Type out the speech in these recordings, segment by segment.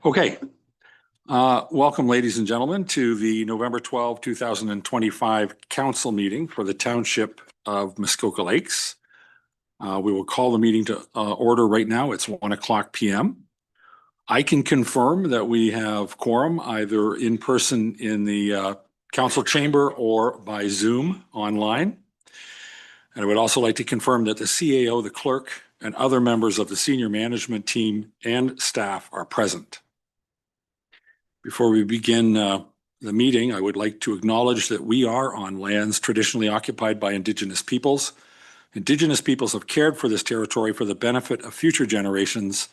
Okay. Welcome, ladies and gentlemen, to the November 12, 2025 council meeting for the Township of Muskoka Lakes. We will call the meeting to order right now. It's 1:00 p.m. I can confirm that we have quorum either in person in the council chamber or by Zoom online. And I would also like to confirm that the CAO, the clerk, and other members of the senior management team and staff are present. Before we begin the meeting, I would like to acknowledge that we are on lands traditionally occupied by Indigenous peoples. Indigenous peoples have cared for this territory for the benefit of future generations,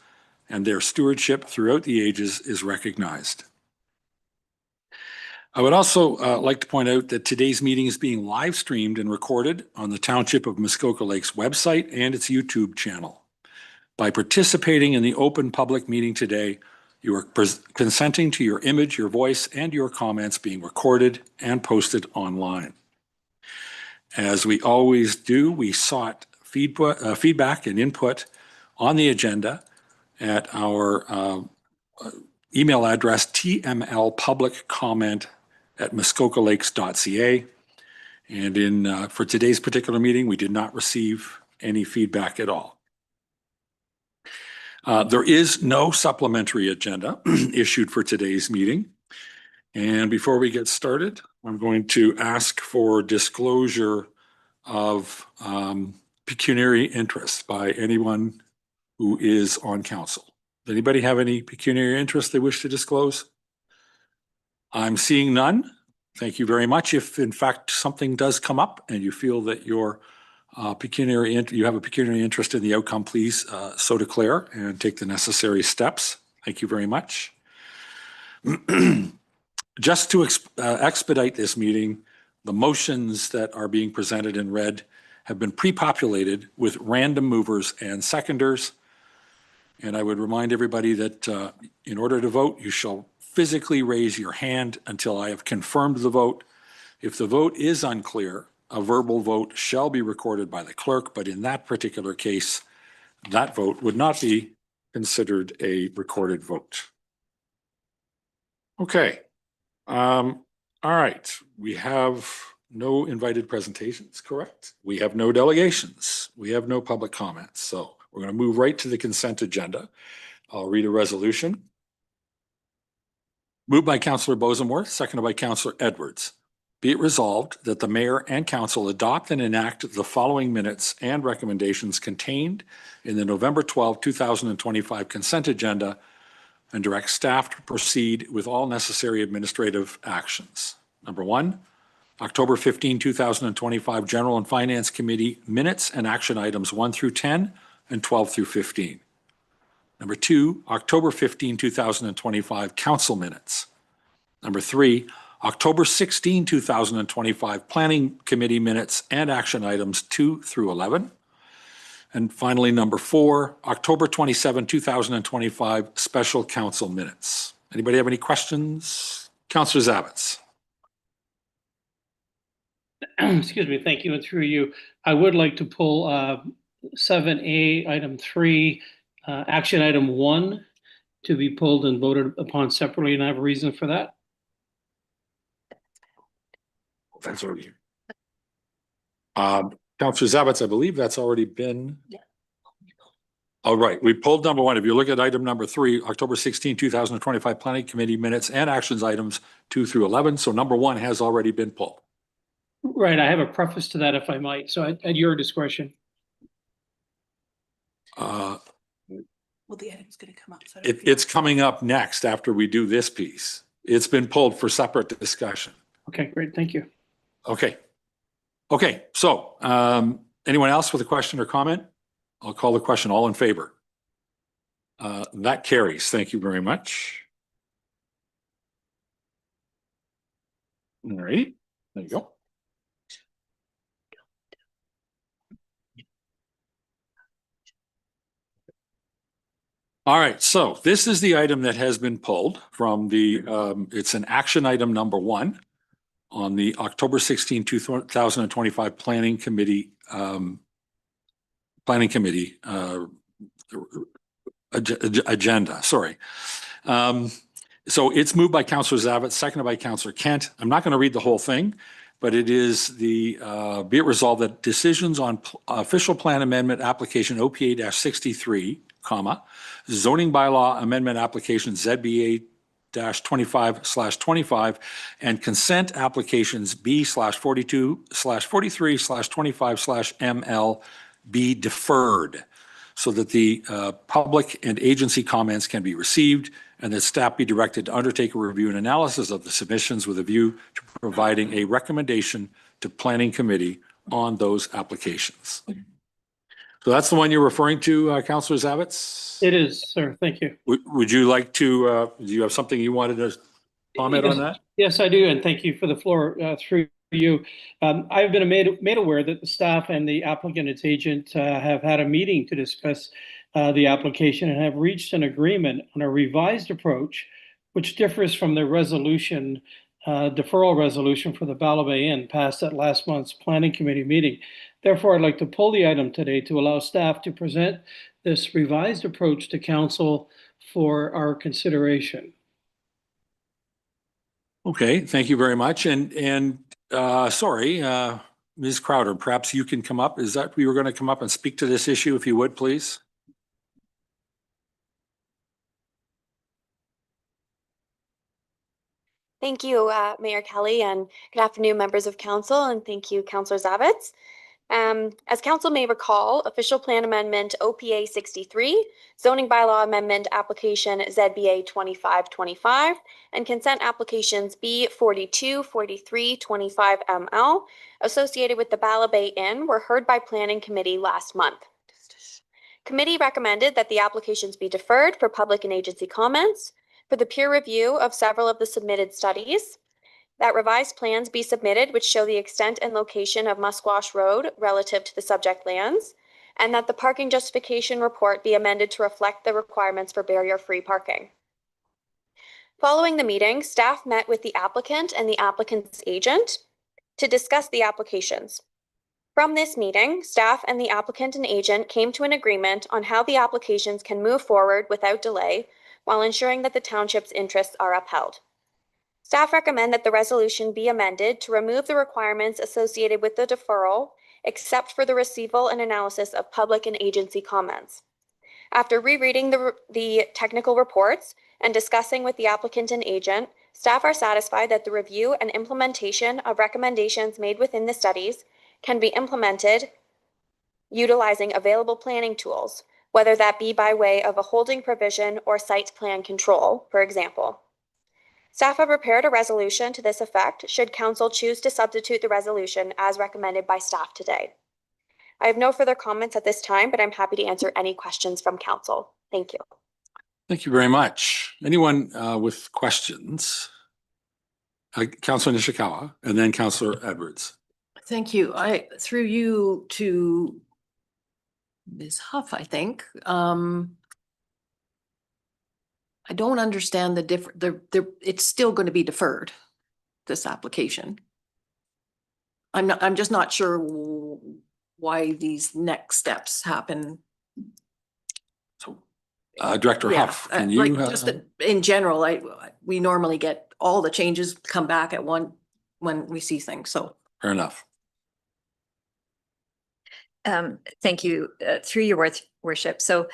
and their stewardship throughout the ages is recognized. I would also like to point out that today's meeting is being live streamed and recorded on the Township of Muskoka Lakes website and its YouTube channel. By participating in the open public meeting today, you are consenting to your image, your voice, and your comments being recorded and posted online. As we always do, we sought feedback and input on the agenda at our email address, tmlpubliccomment@muskokalakes.ca. And for today's particular meeting, we did not receive any feedback at all. There is no supplementary agenda issued for today's meeting. And before we get started, I'm going to ask for disclosure of pecuniary interest by anyone who is on council. Does anybody have any pecuniary interest they wish to disclose? I'm seeing none. Thank you very much. If in fact something does come up and you feel that you have a pecuniary interest in the outcome, please so declare and take the necessary steps. Thank you very much. Just to expedite this meeting, the motions that are being presented and read have been pre-populated with random movers and seconders. And I would remind everybody that in order to vote, you shall physically raise your hand until I have confirmed the vote. If the vote is unclear, a verbal vote shall be recorded by the clerk, but in that particular case, that vote would not be considered a recorded vote. Okay. All right. We have no invited presentations, correct? We have no delegations. We have no public comments. So we're going to move right to the consent agenda. I'll read a resolution. Moved by Councillor Bosenworth, seconded by Councillor Edwards. Be it resolved that the mayor and council adopt and enact the following minutes and recommendations contained in the November 12, 2025 consent agenda and direct staff to proceed with all necessary administrative actions. Number 1, October 15, 2025 General and Finance Committee minutes and action items 1 through 10 and 12 through 15. Number 2, October 15, 2025 council minutes. Number 3, October 16, 2025 Planning Committee minutes and action items 2 through 11. And finally, number 4, October 27, 2025 Special Council minutes. Anybody have any questions? Councillor Zavitz. Excuse me, thank you. And through you, I would like to pull 7A, item 3, action item 1 to be pulled and voted upon separately, and I have a reason for that. That's already here. Councillor Zavitz, I believe that's already been. Yeah. All right, we pulled number 1. If you look at item number 3, October 16, 2025 Planning Committee minutes and actions items 2 through 11. So number 1 has already been pulled. Right, I have a preface to that if I might. So at your discretion. Well, the item's going to come up. So it's coming up next after we do this piece. It's been pulled for separate discussion. Okay, great. Thank you. Okay. Okay. So anyone else with a question or comment? I'll call the question. All in favor? That carries. Thank you very much. All right. There you go. All right, so this is the item that has been pulled from the, it's an action item number 1 on the October 16, 2025 Planning Committee agenda, sorry. So it's moved by Councillor Zabit, seconded by Councillor Kent. I'm not going to read the whole thing, but it is be it resolved that decisions on official plan amendment application OPA-63, zoning bylaw amendment application ZBA 25/25 and consent applications B/42/43/25/ML be deferred so that the public and agency comments can be received and that staff be directed to undertake a review and analysis of the submissions with a view to providing a recommendation to Planning Committee on those applications. So that's the one you're referring to, Councillor Zavitz? It is, sir. Thank you. Would you like to, do you have something you wanted to comment on that? Yes, I do, and thank you for the floor through you. I've been made aware that the staff and the applicant, its agent, have had a meeting to discuss the application and have reached an agreement on a revised approach, which differs from the resolution, deferral resolution for the Bala Bay Inn passed at last month's Planning Committee meeting. Therefore, I'd like to pull the item today to allow staff to present this revised approach to council for our consideration. Okay, thank you very much. And sorry, Ms. Crowder, perhaps you can come up. Is that you were going to come up and speak to this issue, if you would, please? Thank you, Mayor Kelly, and good afternoon, members of council, and thank you, Councillor Zavitz. As council may recall, official plan amendment OPA 63, zoning bylaw amendment application ZBA 25/25, and consent applications B 42, 43, 25 ML associated with the Bala Bay Inn were heard by Planning Committee last month. Committee recommended that the applications be deferred for public and agency comments, for the peer review of several of the submitted studies, that revised plans be submitted which show the extent and location of Musquash Road relative to the subject lands, and that the parking justification report be amended to reflect the requirements for barrier-free parking. Following the meeting, staff met with the applicant and the applicant's agent to discuss the applications. From this meeting, staff and the applicant and agent came to an agreement on how the applications can move forward without delay while ensuring that the township's interests are upheld. Staff recommend that the resolution be amended to remove the requirements associated with the deferral, except for the receival and analysis of public and agency comments. After rereading the technical reports and discussing with the applicant and agent, staff are satisfied that the review and implementation of recommendations made within the studies can be implemented utilizing available planning tools, whether that be by way of a holding provision or site plan control, for example. Staff have prepared a resolution to this effect should council choose to substitute the resolution as recommended by staff today. I have no further comments at this time, but I'm happy to answer any questions from council. Thank you. Thank you very much. Anyone with questions? Councillor Nishikawa and then Councillor Edwards. Thank you. Through you to Ms. Huff, I think. I don't understand it's still going to be deferred, this application. I'm just not sure why these next steps happen. So, Director Huff, can you? Like just in general, we normally get all the changes come back at one when we see things. So fair enough. Thank you, through your worship. So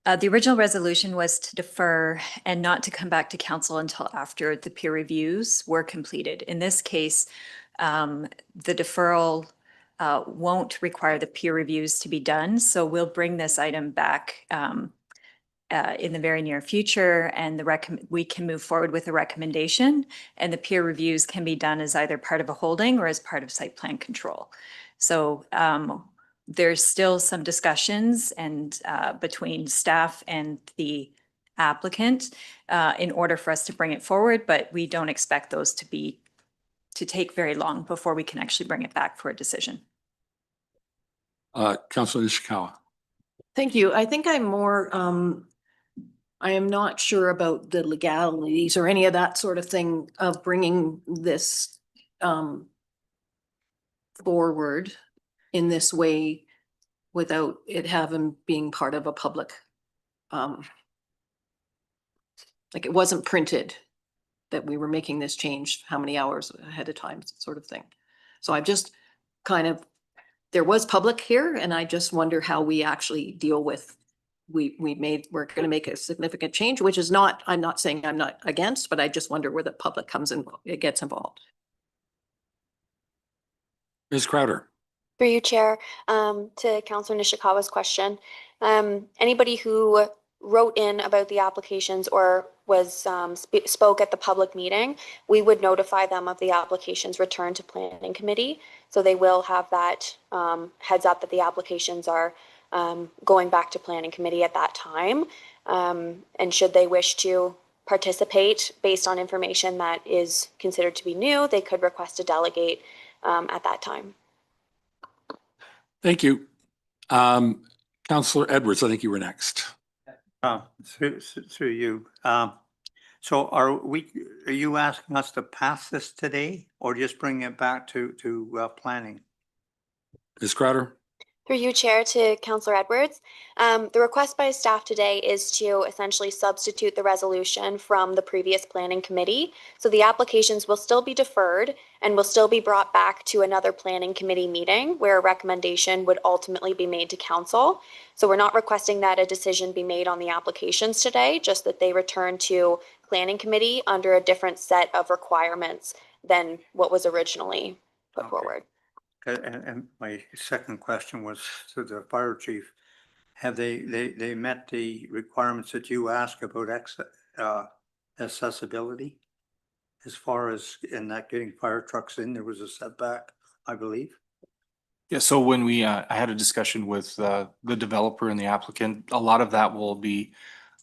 the original resolution was to defer and not to come back to council until after the peer reviews were completed. In this case, the deferral won't require the peer reviews to be done. So we'll bring this item back in the very near future, and we can move forward with a recommendation, and the peer reviews can be done as either part of a holding or as part of site plan control. So there's still some discussions and between staff and the applicant in order for us to bring it forward, but we don't expect those to take very long before we can actually bring it back for a decision. Councillor Nishikawa. thank you. I think I'm more, I am not sure about the legalities or any of that sort of thing of bringing this forward in this way without it having being part of a public like it wasn't printed that we were making this change, how many hours ahead of time, sort of thing. So I just kind of, there was public here, and I just wonder how we actually deal with, we're gonna make a significant change, which is not, I'm not saying I'm not against, but I just wonder where the public comes in, it gets involved. Ms. Crowder. Through you, Chair, to Councillor Nishikawa's question, anybody who wrote in about the applications or was spoke at the public meeting, we would notify them of the applications returned to Planning Committee. So they will have that heads up that the applications are going back to Planning Committee at that time. And should they wish to participate based on information that is considered to be new, they could request to delegate at that time. Thank you. Councillor Edwards, I think you were next. Through you. So are you asking us to pass this today or just bring it back to planning? Ms. Crowder. Through you, Chair, to Councillor Edwards. The request by staff today is to essentially substitute the resolution from the previous Planning Committee. So the applications will still be deferred and will still be brought back to another Planning Committee meeting where a recommendation would ultimately be made to Council. So we're not requesting that a decision be made on the applications today, just that they return to Planning Committee under a different set of requirements than what was originally put forward. And my second question was to the fire chief. Have they met the requirements that you ask about accessibility? As far as in that getting fire trucks in, there was a setback, I believe. Yeah, so when we, I had a discussion with the developer and the applicant, a lot of that will be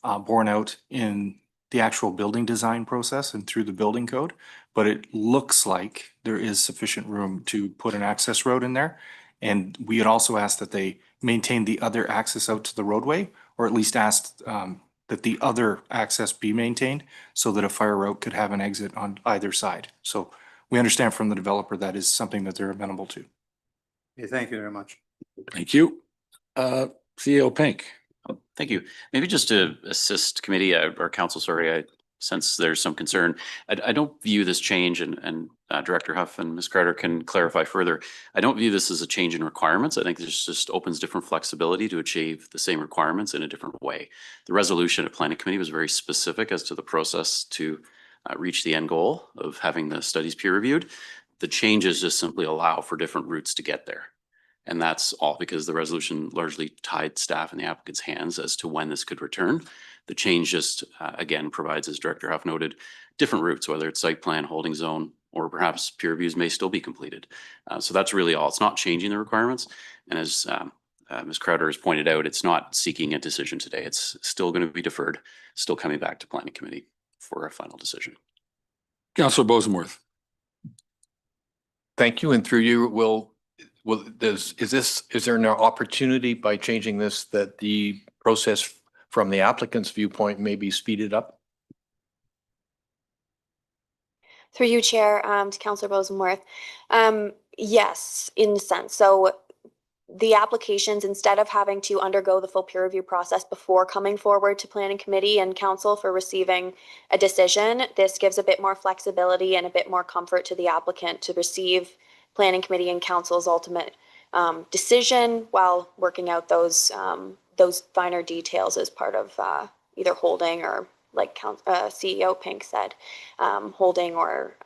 borne out in the actual building design process and through the building code. But it looks like there is sufficient room to put an access road in there. And we had also asked that they maintain the other access out to the roadway, or at least asked that the other access be maintained so that a fire route could have an exit on either side. So we understand from the developer that is something that they're amenable to. Okay, thank you very much. Thank you. CEO Pink. Oh, thank you. Maybe just to assist committee or council, sorry, I sense there's some concern. I don't view this change, and Director Huff and Ms. Carter can clarify further. I don't view this as a change in requirements. I think this just opens different flexibility to achieve the same requirements in a different way. The resolution at Planning Committee was very specific as to the process to reach the end goal of having the studies peer reviewed. The changes just simply allow for different routes to get there. And that's all because the resolution largely tied staff in the applicant's hands as to when this could return. The change just, again, provides, as Director Huff noted, different routes, whether it's site plan, holding zone, or perhaps peer reviews may still be completed. So that's really all. It's not changing the requirements. And as Ms. Crowder has pointed out, it's not seeking a decision today. It's still going to be deferred, still coming back to Planning Committee for a final decision. Councillor Bosenworth. Thank you. And through you, is there an opportunity by changing this that the process from the applicant's viewpoint may be speeded up? Through you, Chair, to Councillor Bosenworth. Yes, in a sense. So the applications, instead of having to undergo the full peer review process before coming forward to Planning Committee and Council for receiving a decision, this gives a bit more flexibility and a bit more comfort to the applicant to receive Planning Committee and Council's ultimate decision while working out those finer details as part of either holding or, like CEO Pink said, holding or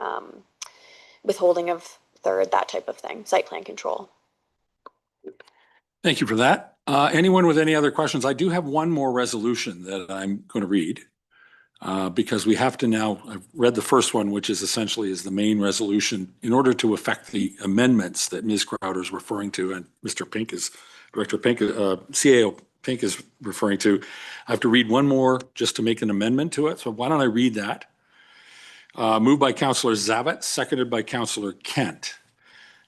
withholding of third, that type of thing, site plan control. Thank you for that. Anyone with any other questions? I do have one more resolution that I'm going to read because we have to now, I've read the first one, which is essentially is the main resolution in order to affect the amendments that Ms. Crowder is referring to and Mr. Pink is, Director Pink, CAO Pink is referring to. I have to read one more just to make an amendment to it. So why don't I read that? Moved by Councillor Zabit, seconded by Councillor Kent.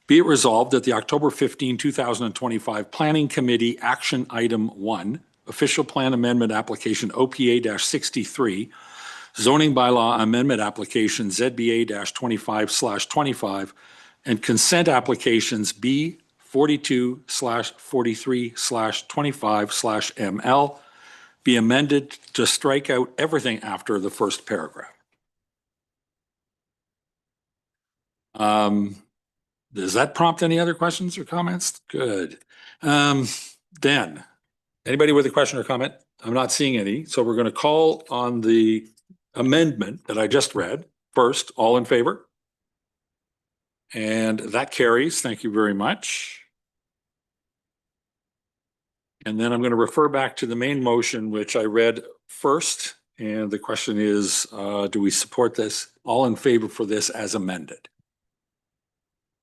Be it resolved that the October 15, 2025 Planning Committee Action Item 1, Official Plan Amendment Application OPA-63, Zoning Bylaw Amendment Application ZBA-25/25, and Consent Applications B42/43/25/ML be amended to strike out everything after the first paragraph. Does that prompt any other questions or comments? Good. Dan, anybody with a question or comment? I'm not seeing any, so we're going to call on the amendment that I just read. First, all in favor? And that carries. Thank you very much. And then I'm going to refer back to the main motion, which I read first. And the question is, do we support this? All in favor for this as amended?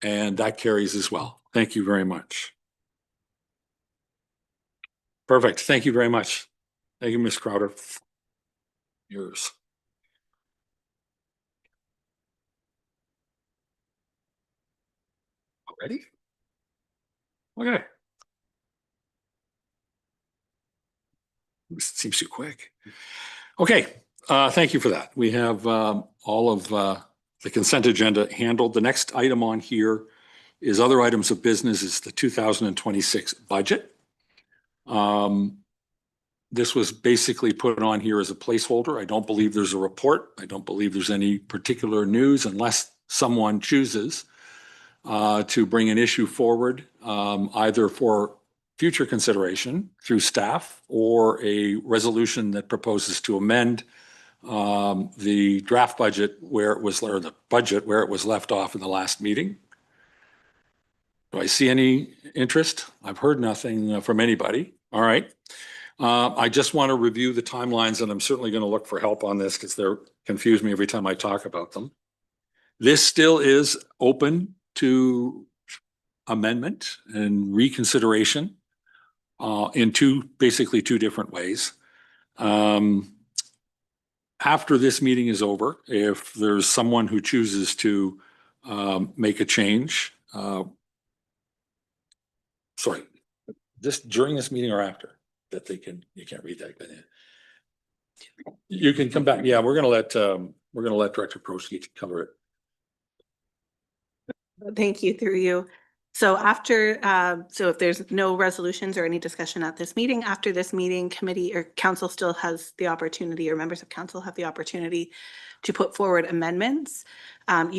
And that carries as well. Thank you very much. Perfect. Thank you very much. Thank you, Ms. Crowder. Yours. Ready? Okay. This seems too quick. Okay, thank you for that. We have all of the consent agenda handled. The next item on here is other items of business is the 2026 budget. This was basically put on here as a placeholder. I don't believe there's a report. I don't believe there's any particular news unless someone chooses to bring an issue forward, either for future consideration through staff or a resolution that proposes to amend the draft budget where it was, or the budget where it was left off in the last meeting. Do I see any interest? I've heard nothing from anybody. All right. I just want to review the timelines, and I'm certainly going to look for help on this because they're confuse me every time I talk about them. This still is open to amendment and reconsideration in basically two different ways. After this meeting is over, if there's someone who chooses to make a change, sorry, this during this meeting or after that you can't read that. You can come back. Yeah, we're gonna let Director Prosky cover it. Thank you, through you. So after, so if there's no resolutions or any discussion at this meeting, after this meeting, committee or council still has the opportunity, or members of council have the opportunity to put forward amendments.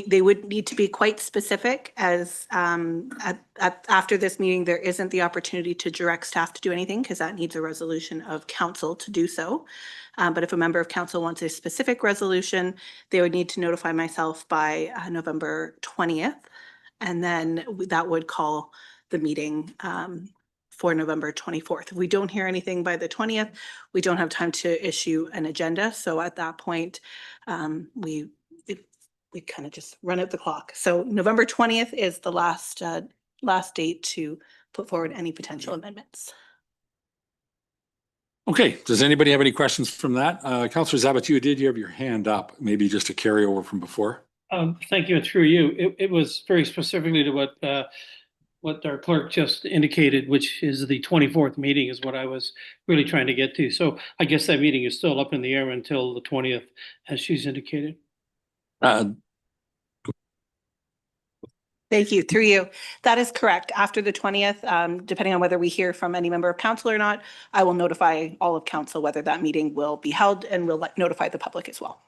They would need to be quite specific, as after this meeting, there isn't the opportunity to direct staff to do anything because that needs a resolution of council to do so. But if a member of council wants a specific resolution, they would need to notify myself by November 20th. And then that would call the meeting for November 24th. If we don't hear anything by the 20th, we don't have time to issue an agenda. So at that point, we kind of just run out the clock. So November 20th is the last date to put forward any potential amendments. Okay, does anybody have any questions from that? Councillor Zabit, you have your hand up, maybe just a carryover from before. Thank you, and through you. It was very specifically to what our clerk just indicated, which is the 24th meeting is what I was really trying to get to. So I guess that meeting is still up in the air until the 20th, as she's indicated. Thank you, through you. That is correct. After the 20th, depending on whether we hear from any member of council or not, I will notify all of council whether that meeting will be held, and we'll notify the public as well.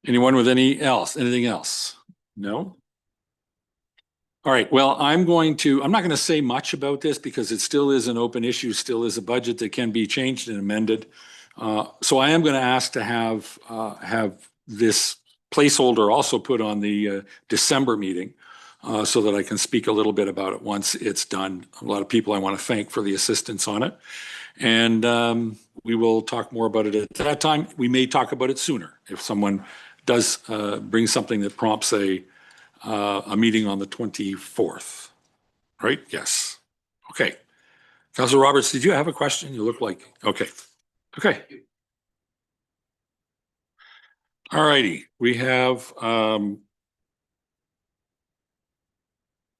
Anyone with anything else? No? All right, well, I'm not going to say much about this because it still is an open issue, still is a budget that can be changed and amended. So I am going to ask to have this placeholder also put on the December meeting so that I can speak a little bit about it once it's done. A lot of people I want to thank for the assistance on it. And we will talk more about it at that time. We may talk about it sooner if someone does bring something that prompts a meeting on the 24th, right? Yes. Okay. Councilor Roberts, did you have a question? You look like, okay. Okay. All righty. We have number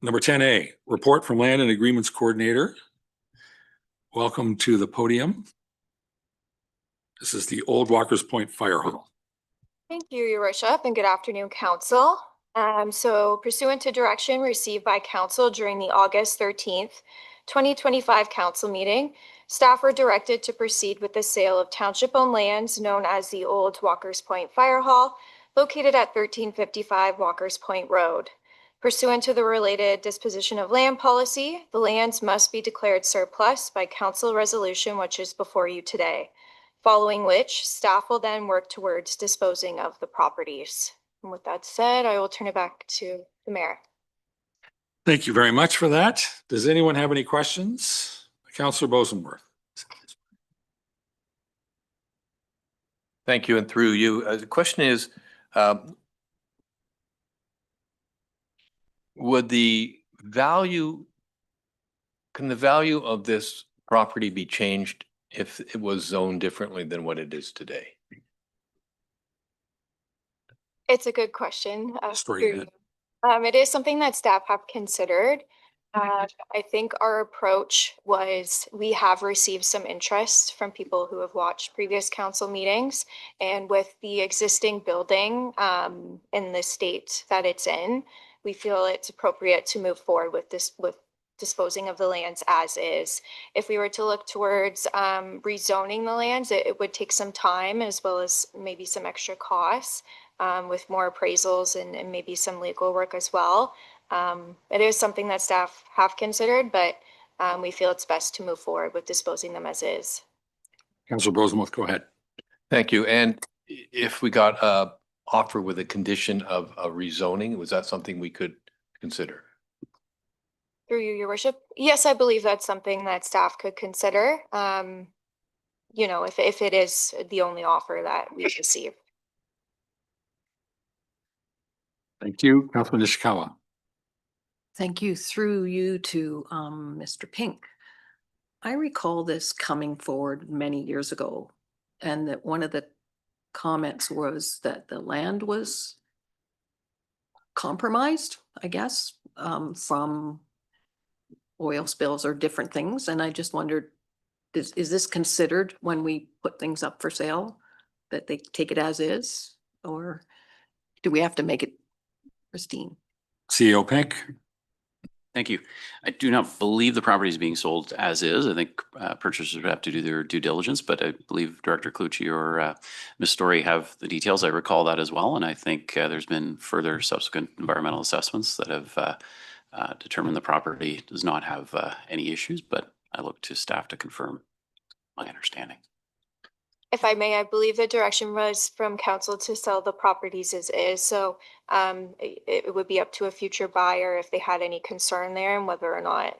10A, report from Land and Agreements Coordinator. Welcome to the podium. This is the Old Walker's Point Fire Hall. Thank you, Your Worship, and good afternoon, Council. So pursuant to direction received by Council during the August 13th, 2025 council meeting, staff were directed to proceed with the sale of township-owned lands known as the old Walker's Point Fire Hall, located at 1355 Walker's Point Road. Pursuant to the related disposition of land policy, the lands must be declared surplus by council resolution, which is before you today, following which staff will then work towards disposing of the properties. And with that said, I will turn it back to the mayor. Thank you very much for that. Does anyone have any questions? Councillor Bosenworth. Thank you, and through you. The question is, would the value, can the value of this property be changed if it was zoned differently than what it is today? It's a good question. Straight Through ahead. you. It is something that staff have considered. I think our approach was we have received some interest from people who have watched previous council meetings, and with the existing building in the state that it's in, we feel it's appropriate to move forward with this, with disposing of the lands as is. If we were to look towards rezoning the lands, it would take some time as well as maybe some extra costs with more appraisals and maybe some legal work as well. It is something that staff have considered, but we feel it's best to move forward with disposing them as is. Councillor Bosenworth, go ahead. Thank you. And if we got a offer with a condition of a rezoning, was that something we could consider? Through you, your worship. Yes, I believe that's something that staff could consider. You know, if it is the only offer that we receive. Thank you. Councilman Ishikawa. Thank you. Through you to Mr. Pink. I recall this coming forward many years ago, and that one of the comments was that the land was compromised, I guess, from oil spills or different things. And I just wondered, is this considered when we put things up for sale, that they take it as is, or do we have to make it pristine? CEO Pink. Thank you. I do not believe the property is being sold as is. I think purchasers would have to do their due diligence, but I believe Director Clucci or Ms. Story have the details. I recall that as well. And I think there's been further subsequent environmental assessments that have determined the property does not have any issues, but I look to staff to confirm my understanding. If I may, I believe the direction was from council to sell the properties as is. So it would be up to a future buyer if they had any concern there and whether or not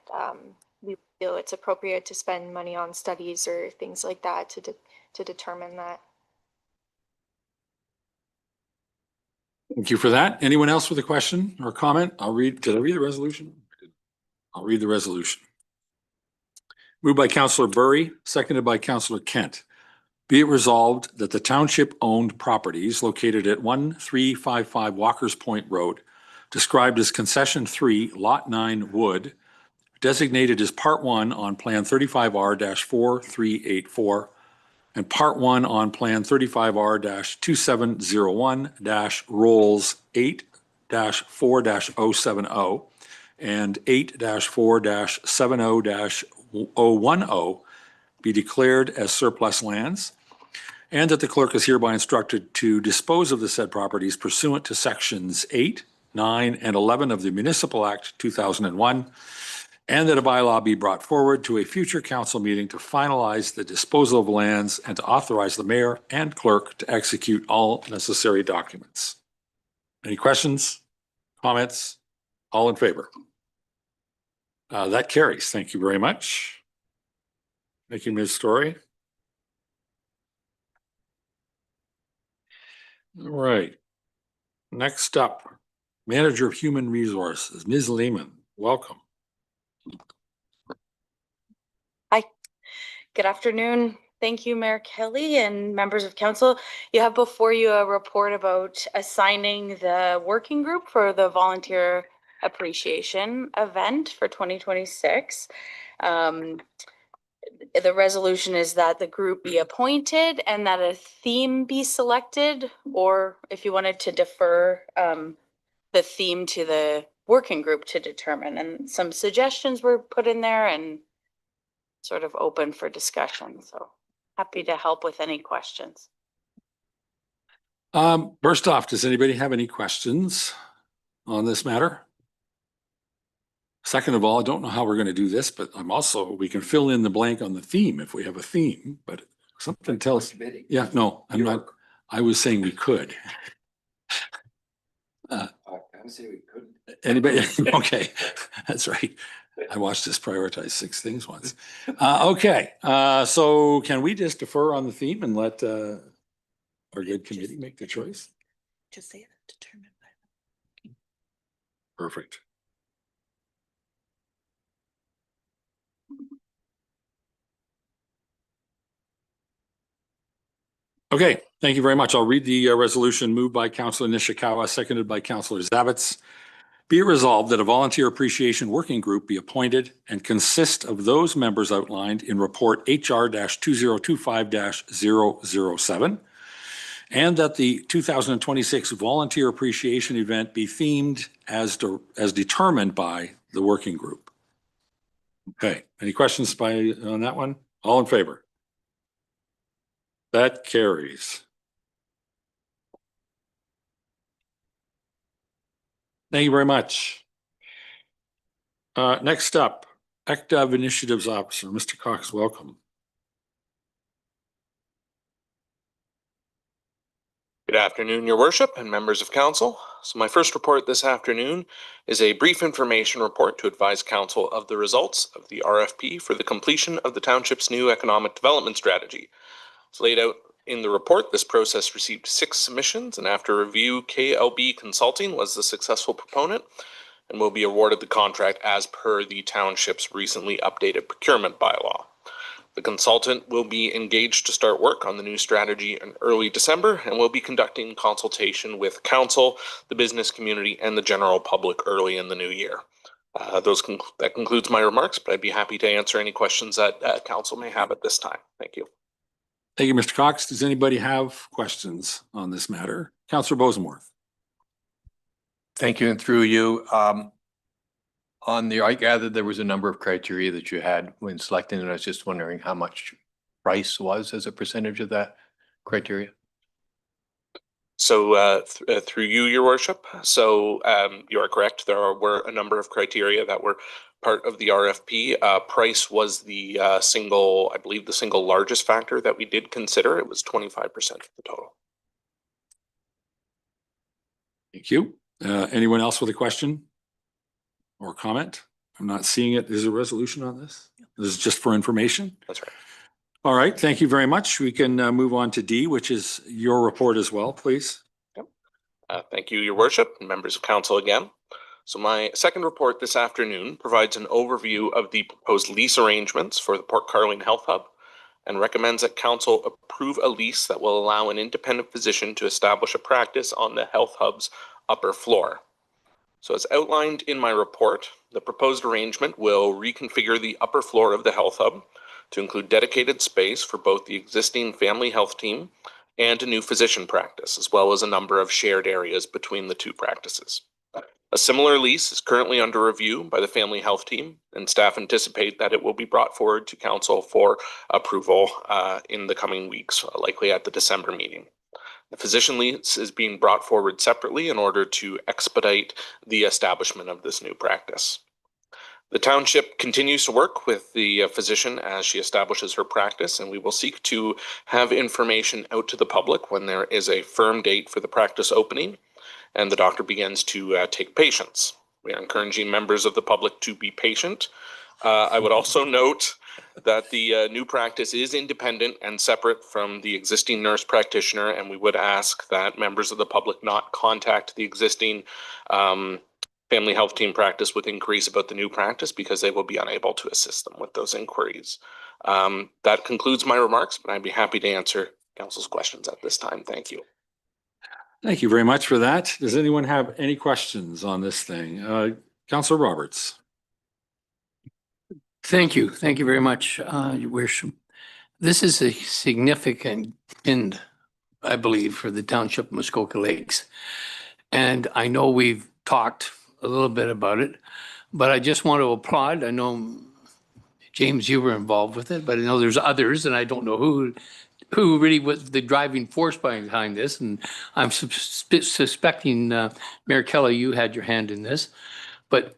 we feel it's appropriate to spend money on studies or things like that to determine that. Thank you for that. Anyone else with a question or comment? Did I read the resolution? I'll read the resolution. Moved by Councillor Burry, seconded by Councillor Kent. Be it resolved that the township-owned properties located at 1355 Walker's Point Road, described as Concession 3, Lot 9 Wood, designated as Part 1 on Plan 35R-4384, and Part 1 on Plan 35R-2701-Rolls 8-4-070 and 8-4-70-010 be declared as surplus lands, and that the clerk is hereby instructed to dispose of the said properties pursuant to Sections 8, 9, and 11 of the Municipal Act 2001, and that a bylaw be brought forward to a future council meeting to finalize the disposal of lands and to authorize the mayor and clerk to execute all necessary documents. Any questions, comments? All in favor? That carries. Thank you very much. Thank you, Ms. Story. All right. Next up, Manager of Human Resources, Ms. Lehman. Welcome. Hi, good afternoon. Thank you, Mayor Kelly and members of council. You have before you a report about assigning the working group for the volunteer appreciation event for 2026. The resolution is that the group be appointed and that a theme be selected, or if you wanted to defer the theme to the working group to determine, and some suggestions were put in there and sort of open for discussion. So happy to help with any questions. First off, does anybody have any questions on this matter? Second of all, I don't know how we're going to do this, but we can fill in the blank on the theme if we have a theme, but something tells, yeah, no, I'm not, I was saying we could. I say we couldn't. Anybody? Okay, that's right. I watched this prioritize 6 things once. Okay, so can we just defer on the theme and let our good committee make the choice? Just say it, determined by. Perfect. Okay, thank you very much. I'll read the resolution moved by Councillor Nishikawa, seconded by Councillor Zavitz. Be it resolved that a volunteer appreciation working group be appointed and consist of those members outlined in report HR-2025-007, and that the 2026 volunteer appreciation event be themed as determined by the working group. Okay, any questions on that one? All in favor? That carries. Thank you very much. Next up, ECDAV Initiatives Officer, Mr. Cox, welcome. Good afternoon, Your Worship and members of Council. So my first report this afternoon is a brief information report to advise Council of the results of the RFP for the completion of the Township's new economic development strategy. As laid out in the report, this process received 6 submissions, and after review, KLB Consulting was the successful proponent and will be awarded the contract as per the Township's recently updated procurement bylaw. The consultant will be engaged to start work on the new strategy in early December and will be conducting consultation with Council, the business community, and the general public early in the new year. That concludes my remarks, but I'd be happy to answer any questions that Council may have at this time. Thank you. Thank you, Mr. Cox. Does anybody have questions on this matter? Councillor Bosenworth. Thank you, and through you. I gathered there was a number of criteria that you had when selecting, and I was just wondering how much price was as a percentage of that criteria. So through you, Your Worship. So you are correct. There were a number of criteria that were part of the RFP. Price was the I believe the single largest factor that we did consider. It was 25% of the total. Thank you. Anyone else with a question or comment? I'm not seeing it. Is there a resolution on this? This is just for information? That's right. All right. Thank you very much. We can move on to D, which is your report as well, please. Yep. Thank you, Your Worship, and members of Council again. So my second report this afternoon provides an overview of the proposed lease arrangements for the Port Carling Health Hub and recommends that Council approve a lease that will allow an independent physician to establish a practice on the Health Hub's upper floor. So as outlined in my report, the proposed arrangement will reconfigure the upper floor of the Health Hub to include dedicated space for both the existing family health team and a new physician practice, as well as a number of shared areas between the 2 practices. A similar lease is currently under review by the family health team, and staff anticipate that it will be brought forward to Council for approval in the coming weeks, likely at the December meeting. The physician lease is being brought forward separately in order to expedite the establishment of this new practice. The Township continues to work with the physician as she establishes her practice, and we will seek to have information out to the public when there is a firm date for the practice opening and the doctor begins to take patients. We are encouraging members of the public to be patient. I would also note that the new practice is independent and separate from the existing nurse practitioner, and we would ask that members of the public not contact the existing family health team practice with inquiries about the new practice because they will be unable to assist them with those inquiries. That concludes my remarks, but I'd be happy to answer Council's questions at this time. Thank you. Thank you very much for that. Does anyone have any questions on this thing? Councillor Roberts. Thank you. Thank you very much, Your Worship. This is a significant end, I believe, for the Township of Muskoka Lakes. And I know we've talked a little bit about it, but I just want to applaud. I know, James, you were involved with it, but I know there's others, and I don't know who really was the driving force behind this. And I'm suspecting, Mayor Kelly, you had your hand in this. But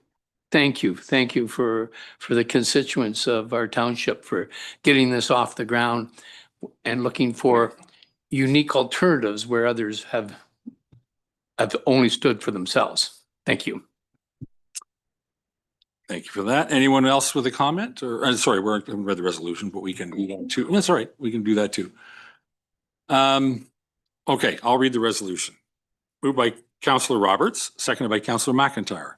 thank you for the constituents of our township for getting this off the ground and looking for unique alternatives where others have only stood for themselves. Thank you. Thank you for that. Anyone else with a comment? Or, sorry, we haven't read the resolution, but we can do that too. That's all right. We can do that too. Okay, I'll read the resolution. Moved by Councillor Roberts, seconded by Councillor McIntyre.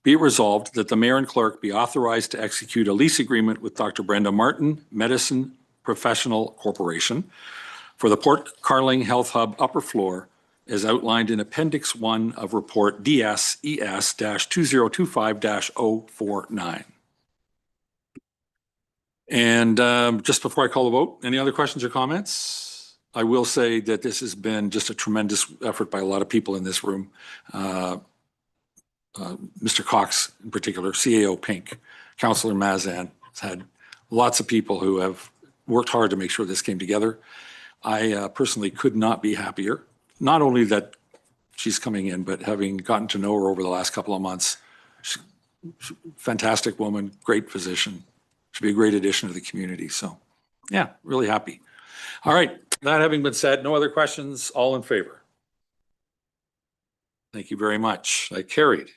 Be it resolved that the mayor and clerk be authorized to execute a lease agreement with Dr. Brenda Martin Medicine Professional Corporation for the Port Carling Health Hub upper floor as outlined in Appendix 1 of Report DSES-2025-049. And just before I call the vote, any other questions or comments? I will say that this has been just a tremendous effort by a lot of people in this room. Mr. Cox in particular, CAO Pink, Councillor Mazan has had lots of people who have worked hard to make sure this came together. I personally could not be happier. Not only that she's coming in, but having gotten to know her over the last couple of months. She's a fantastic woman, great physician. Should be a great addition to the community. So yeah, really happy. All right, that having been said, no other questions, all in favor? Thank you very much. I carried.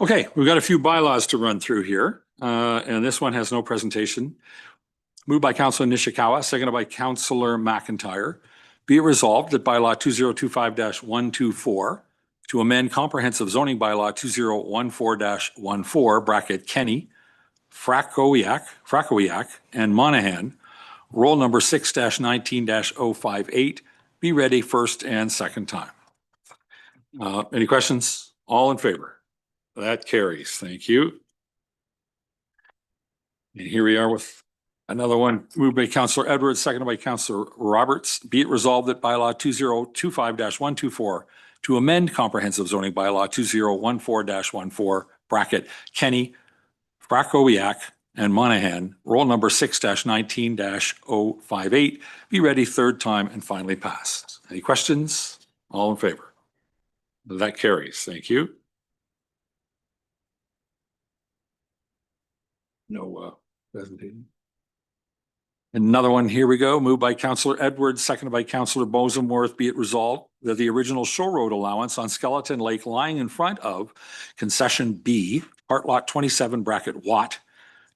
Okay, we've got a few bylaws to run through here, and this one has no presentation. Moved by Councillor Nishikawa, seconded by Councillor McIntyre. Be it resolved that bylaw 2025-124 to amend comprehensive zoning bylaw 2014-14 bracket Kenny, Frakowiak, and Monahan, roll number 6-19-058, be ready first and second time. Any questions? All in favor? That carries. Thank you. And here we are with another one moved by Councillor Edwards, seconded by Councillor Roberts. Be it resolved that bylaw 2025-124 to amend comprehensive zoning bylaw 2014-14 bracket Kenny, Frakowiak, and Monahan, roll number 6-19-058, be ready third time and finally passed. Any questions? All in favor? That carries. Thank you. No presentation. Another one, here we go, moved by Councillor Edwards, seconded by Councillor Bosenworth. Be it resolved that the original shore road allowance on Skeleton Lake lying in front of concession B, part lot 27 bracket Watt,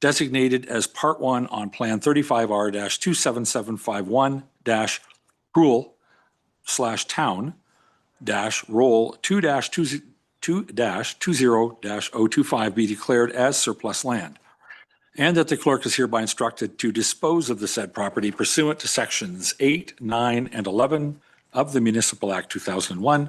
designated as part 1 on plan 35R-27751-Cruel/Town roll 2-20-025 be declared as surplus land. And that the clerk is hereby instructed to dispose of the said property pursuant to sections 8, 9, and 11 of the Municipal Act 2001,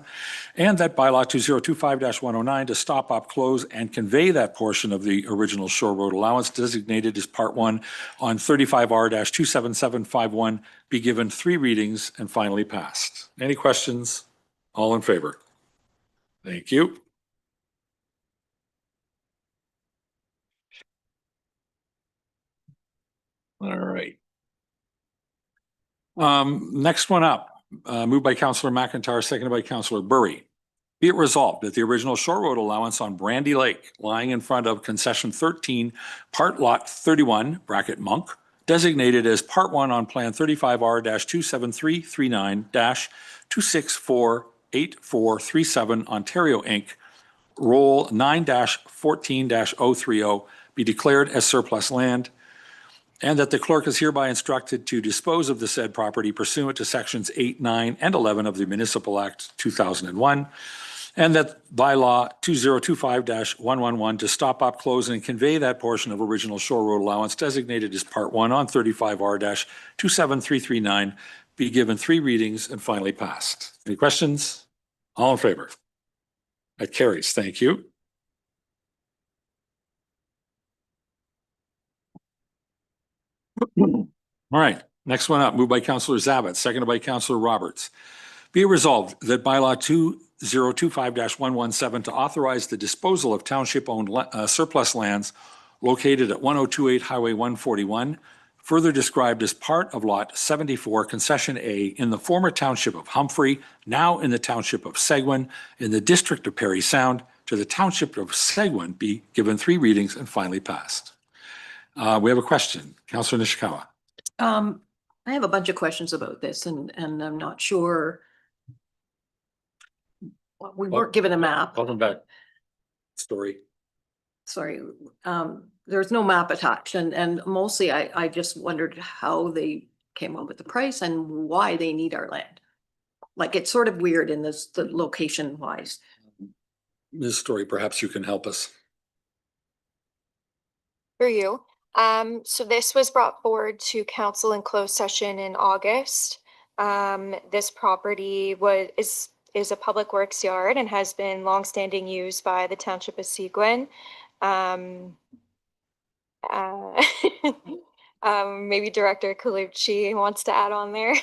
and that bylaw 2025-109 to stop, op, close, and convey that portion of the original shore road allowance designated as part 1 on 35R-27751 be given 3 readings and finally passed. Any questions? All in favor? Thank you. All right. Next one up, moved by Councillor McIntyre, seconded by Councillor Burry. Be it resolved that the original shore road allowance on Brandy Lake lying in front of concession 13, part lot 31, bracket Monk, designated as part 1 on plan 35R-27339-2648437 Ontario Inc., roll 9-14-030 be declared as surplus land, and that the clerk is hereby instructed to dispose of the said property pursuant to sections 8, 9, and 11 of the Municipal Act 2001, and that bylaw 2025-111 to stop, op, close, and convey that portion of original shore road allowance designated as part 1 on 35R-27339 be given 3 readings and finally passed. Any questions? All in favor? That carries. Thank you. All right, Next one up, moved by Counselor Zabit, seconded by Counselor Roberts. Be it resolved that bylaw 2025-117 to authorize the disposal of township-owned surplus lands located at 1028 Highway 141, further described as part of Lot 74, Concession A, in the former township of Humphrey, now in the township of Seguin, in the district of Parry Sound, to the township of Seguin, be given 3 readings and finally passed. We have a question. Counselor Nishikawa. I have a bunch of questions about this and I'm not sure. We weren't given a map. Welcome back. Story. Sorry. There's no map attached and mostly I just wondered how they came up with the price and why they need our land. Like it's sort of weird in this, the location wise. Ms. Story, perhaps you can help us. For you. So this was brought forward to council in closed session in August. This property is a public works yard and has been longstanding used by the township of Seguin. Maybe Director Colucci wants to add on there.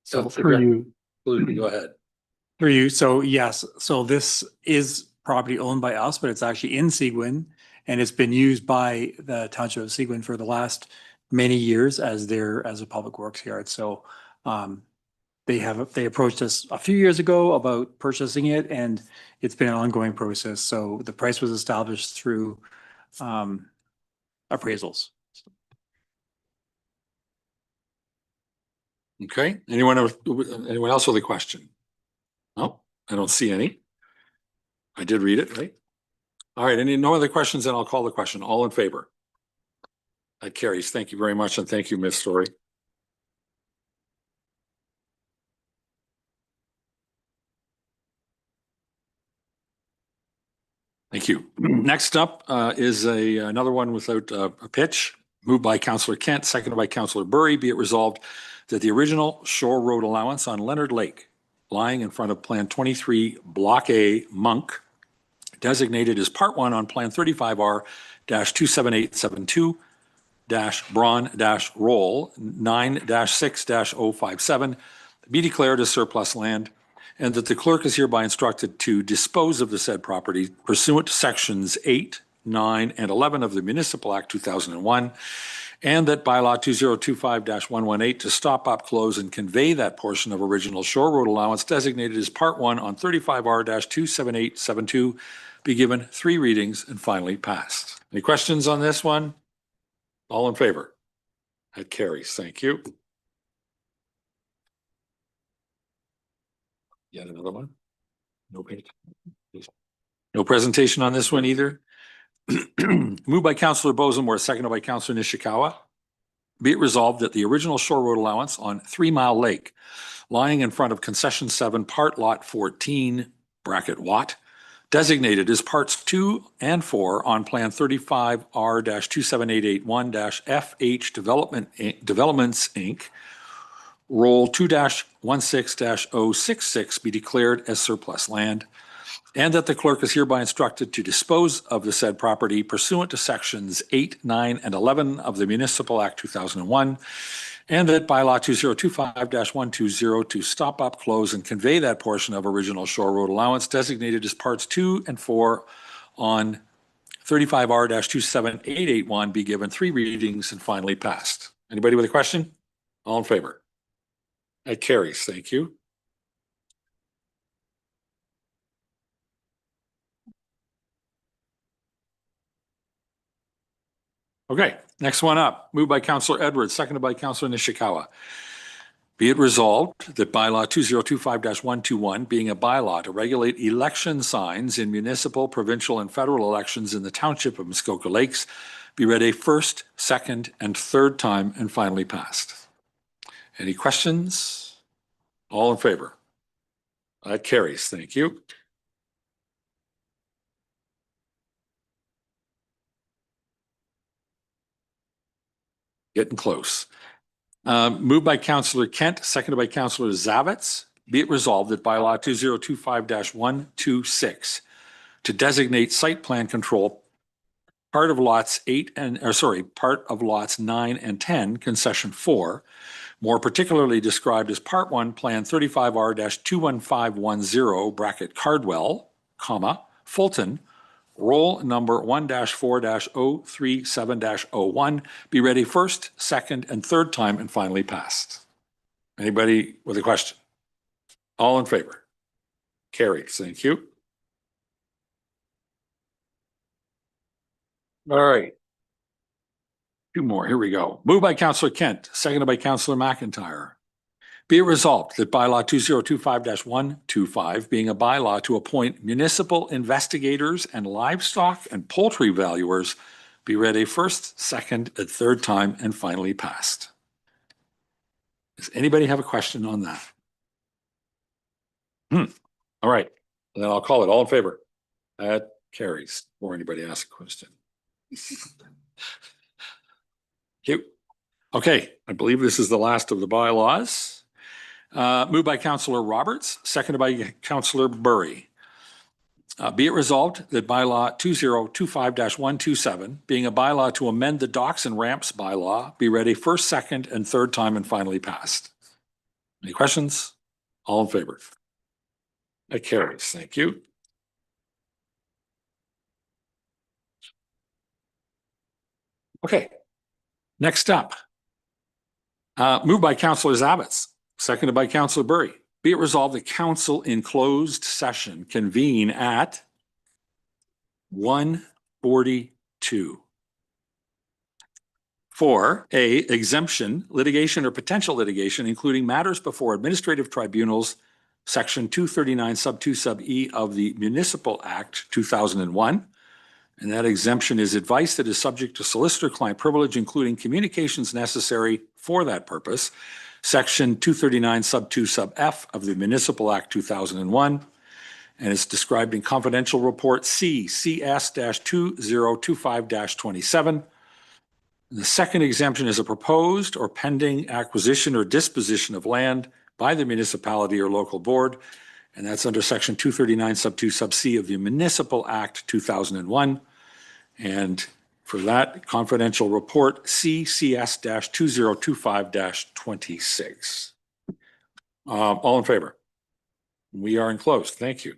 So through you, Go ahead. through you. So yes, so this is property owned by us, but it's actually in Seguin. And it's been used by the township of Seguin for the last many years as a public works yard. So they approached us a few years ago about purchasing it and it's been an ongoing process. So the price was established through appraisals. Okay. Anyone else with a question? No, I don't see any. I did read it, right? All right. No other questions? Then I'll call the question. All in favor? That carries. Thank you very much. And thank you, Ms. Story. Thank you. Next up is another one without a pitch, moved by Councillor Kent, seconded by Councillor Burry. Be it resolved that the original shore road allowance on Leonard Lake, lying in front of Plan 23, Block A, Monk, designated as Part 1 on Plan 35R-27872-Braun-Roll 9-6-057, be declared as surplus land, and that the clerk is hereby instructed to dispose of the said property pursuant to sections 8, 9, and 11 of the Municipal Act 2001, and that bylaw 2025-118 to stop, up, close, and convey that portion of original shore road allowance designated as Part 1 on 35R-27872 be given 3 readings and finally passed. Any questions on this one? All in favor? That carries. Thank you. Yet another one? No page. No presentation on this one either. Moved by Councillor Bosenworth, seconded by Councillor Nishikawa. Be it resolved that the original shore road allowance on 3 Mile Lake, lying in front of Concession 7, Part Lot 14, bracket Watt, designated as Parts 2 and 4 on Plan 35R-27881-FH Developments, Inc., Roll 2-16-066 be declared as surplus land, and that the clerk is hereby instructed to dispose of the said property pursuant to sections 8, 9, and 11 of the Municipal Act 2001, and that bylaw 2025-120 to stop, up, close, and convey that portion of original shore road allowance designated as Parts 2 and 4 on 35R-27881 be given 3 readings and finally passed. Anybody with a question? All in favor? That carries. Thank you. Okay, next one up, moved by Councillor Edwards, seconded by Councillor Nishikawa. Be it resolved that bylaw 2025-121, being a bylaw to regulate election signs in municipal, provincial, and federal elections in the township of Muskoka Lakes, be read a first, second, and third time and finally passed. Any questions? All in favor? That carries. Thank you. Getting close. Moved by Councillor Kent, seconded by Councillor Zavitz. Be it resolved that bylaw 2025-126 to designate site plan control part of lots 9 and 10, concession 4, more particularly described as Part 1, Plan 35R-21510, bracket Cardwell, comma, Fulton, roll number 1-4-037-01, be ready first, second, and third time, and finally passed. Anybody with a question? All in favor? Carries. Thank you. All right. Two more. Here we go. Moved by Councillor Kent, seconded by Councillor McIntyre. Be it resolved that bylaw 2025-125, being a bylaw to appoint municipal investigators and livestock and poultry valuers, be read a first, second, and third time, and finally passed. Does anybody have a question on that? All right. Then I'll call it. All in favor? That carries. Or anybody ask a question. Cute. Okay, I believe this is the last of the bylaws. Moved by Councillor Roberts, seconded by Councillor Burry. Be it resolved that bylaw 2025-127, being a bylaw to amend the docks and ramps bylaw, be read a first, second, and third time and finally passed. Any questions? All in favor? That carries. Thank you. Okay. Next up, moved by Councillor Zabitz, seconded by Councillor Burry. Be it resolved that council in closed session convene at 1:42 for A, exemption, litigation, or potential litigation, including matters before administrative tribunals, section 239 sub 2 sub E of the Municipal Act 2001. And that exemption is advice that is subject to solicitor-client privilege, including communications necessary for that purpose. Section 239 sub 2 sub F of the Municipal Act 2001. And it's described in confidential report C, CS-2025-27. The second exemption is a proposed or pending acquisition or disposition of land by the municipality or local board. And that's under section 239 sub 2 sub C of the Municipal Act 2001. And for that, confidential report CCS-2025-26. All in favor? We are enclosed. Thank you.